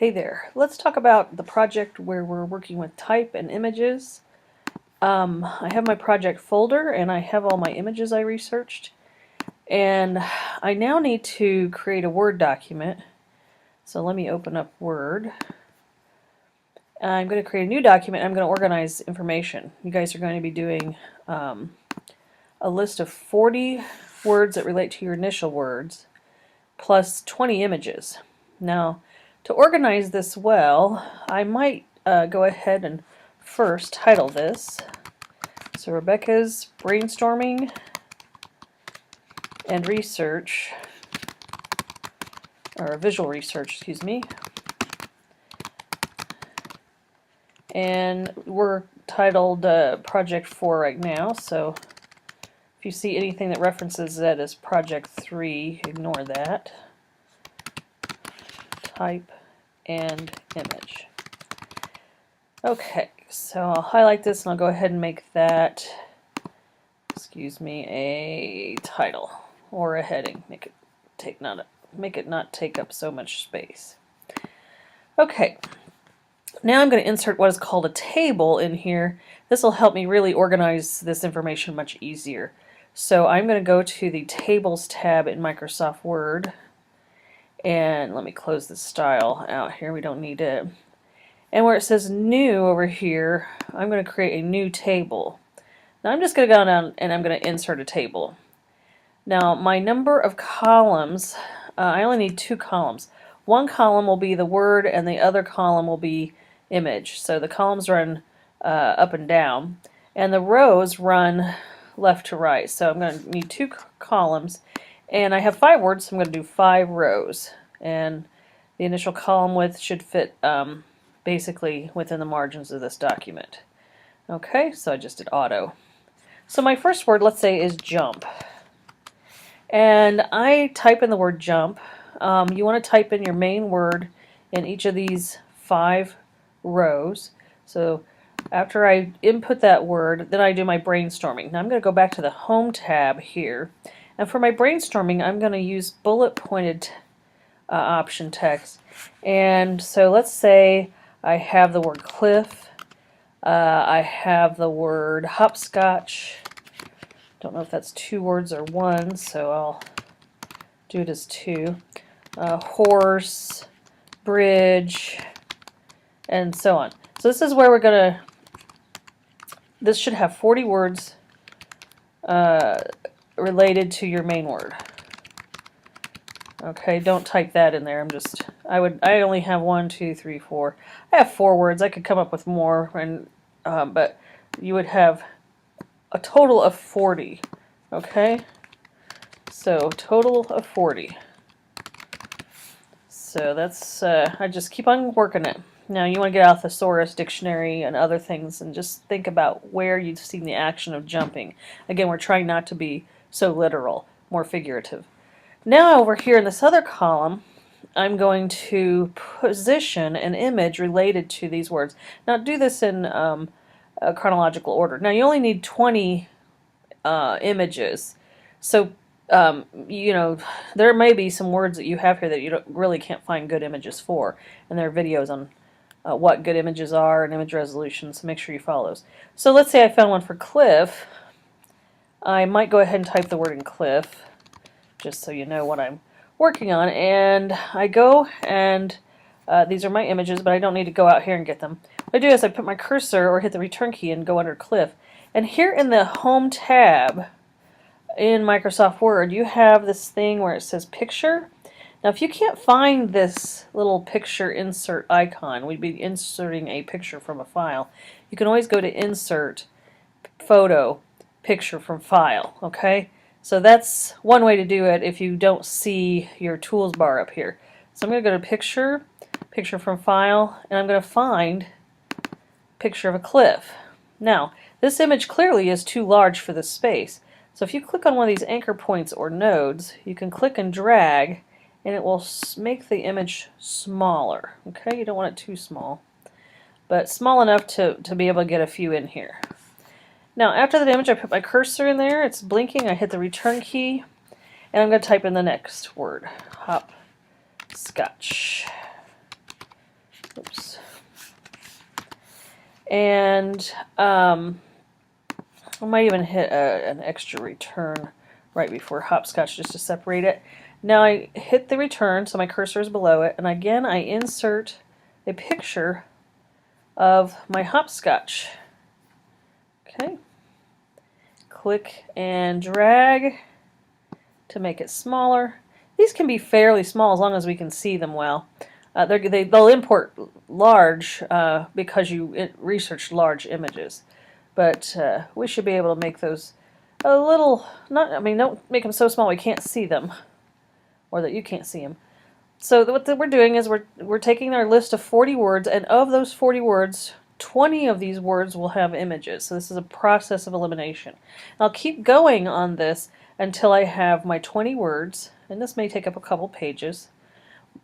Hey there, let's talk about the project where we're working with type and images. I have my project folder and I have all my images I researched, and I now need to create a Word document. So let me open up Word. I'm going to create a new document. I'm going to organize information. You guys are going to be doing a list of 40 words that relate to your initial words plus 20 images. Now, to organize this well, I might go ahead and first title this. So Rebecca's brainstorming and research, or visual research, excuse me. And we're titled Project 4 right now, so if you see anything that references that as Project 3, ignore that. Type and image. Okay, so I'll highlight this and I'll go ahead and make that, excuse me, a title or a heading. Make it not take up so much space. Okay, now I'm going to insert what is called a table in here. This will help me really organize this information much easier. So I'm going to go to the Tables tab in Microsoft Word, and let me close the style out here. We don't need it. And where it says New over here, I'm going to create a new table. Now I'm just going to go down and I'm going to insert a table. Now my number of columns, I only need 2 columns. One column will be the word and the other column will be image. So the columns run up and down, and the rows run left to right. So I'm going to need 2 columns, and I have 5 words, so I'm going to do 5 rows. And the initial column width should fit basically within the margins of this document. Okay, so I just did auto. So my first word, let's say, is jump. And I type in the word jump. You want to type in your main word in each of these 5 rows. So after I input that word, then I do my brainstorming. Now I'm going to go back to the Home tab here. And for my brainstorming, I'm going to use bullet pointed option text. And so let's say I have the word cliff. I have the word hopscotch. Don't know if that's 2 words or 1, so I'll do it as 2. Horse, bridge, and so on. So this is where we're going to, this should have 40 words related to your main word. Okay, don't type that in there. I only have 1, 2, 3, 4. I have 4 words. I could come up with more, and but you would have a total of 40. Okay, so total of 40. So that's I just keep on working it. Now you want to get out thesaurus, dictionary, and other things, and just think about where you've seen the action of jumping. Again, we're trying not to be so literal, more figurative. Now over here in this other column, I'm going to position an image related to these words. Now do this in a chronological order. Now you only need 20 images. So you know, there may be some words that you have here that you really can't find good images for. And there are videos on what good images are and image resolution, so make sure you follow those. So let's say I found one for cliff. I might go ahead and type the word in cliff, just so you know what I'm working on. And I go and these are my images, but I don't need to go out here and get them. What I do is I put my cursor or hit the return key and go under cliff. And here in the Home tab in Microsoft Word, you have this thing where it says picture. Now if you can't find this little picture insert icon, we'd be inserting a picture from a file, you can always go to insert photo picture from file. Okay, so that's one way to do it if you don't see your tools bar up here. So I'm going to go to picture from file, and I'm going to find picture of a cliff. Now this image clearly is too large for this space. So if you click on one of these anchor points or nodes, you can click and drag, and it will make the image smaller. Okay, you don't want it too small, but small enough to be able to get a few in here. Now after that image, I put my cursor in there, it's blinking, I hit the return key, and I'm going to type in the next word, hopscotch. Oops. And I might even hit an extra return right before hopscotch just to separate it. Now I hit the return, so my cursor is below it, and again I insert a picture of my hopscotch. Okay. Click and drag to make it smaller. These can be fairly small as long as we can see them well. They'll import large because you researched large images. But we should be able to make those a little, don't make them so small we can't see them, or that you can't see them. So what we're doing is we're taking our list of 40 words, and of those 40 words, 20 of these words will have images. So this is a process of elimination. I'll keep going on this until I have my 20 words, and this may take up a couple pages,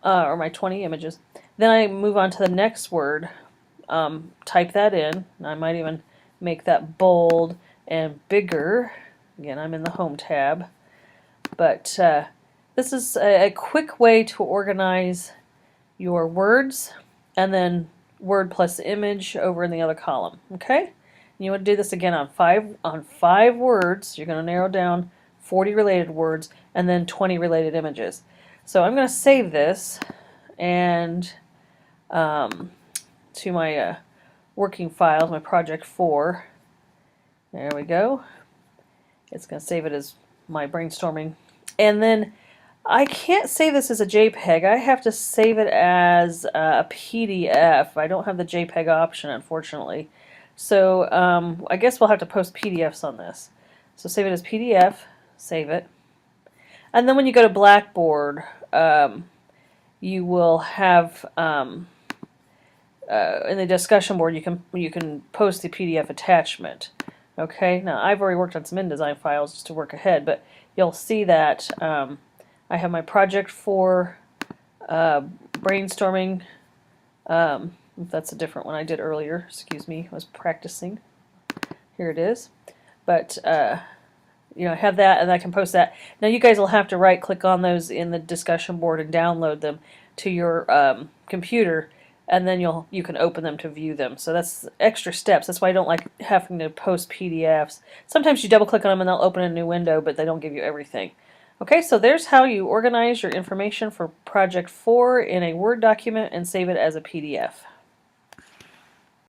or my 20 images. Then I move on to the next word, type that in, and I might even make that bold and bigger. Again, I'm in the Home tab. But this is a quick way to organize your words, and then word plus image over in the other column. Okay? And you want to do this again on five words. You're going to narrow down 40 related words and then 20 related images. So I'm going to save this and to my working files, my project 4. There we go. It's going to save it as my brainstorming. And then I can't save this as a JPEG. I have to save it as a PDF. I don't have the JPEG option, unfortunately. So I guess we'll have to post PDFs on this. So save it as PDF, save it. And then when you go to Blackboard, you will have in the discussion board you can post the PDF attachment. Okay, now I've already worked on some InDesign files just to work ahead, but you'll see that I have my project for brainstorming. That's a different one I did earlier. Excuse me, I was practicing. Here it is. But you know, I have that, and I can post that. Now you guys will have to right-click on those in the discussion board and download them to your computer, and then you can open them to view them. So that's extra steps. That's why I don't like having to post PDFs. Sometimes you double-click on them and they'll open a new window, but they don't give you everything. Okay, so there's how you organize your information for Project 4 in a Word document and save it as a PDF.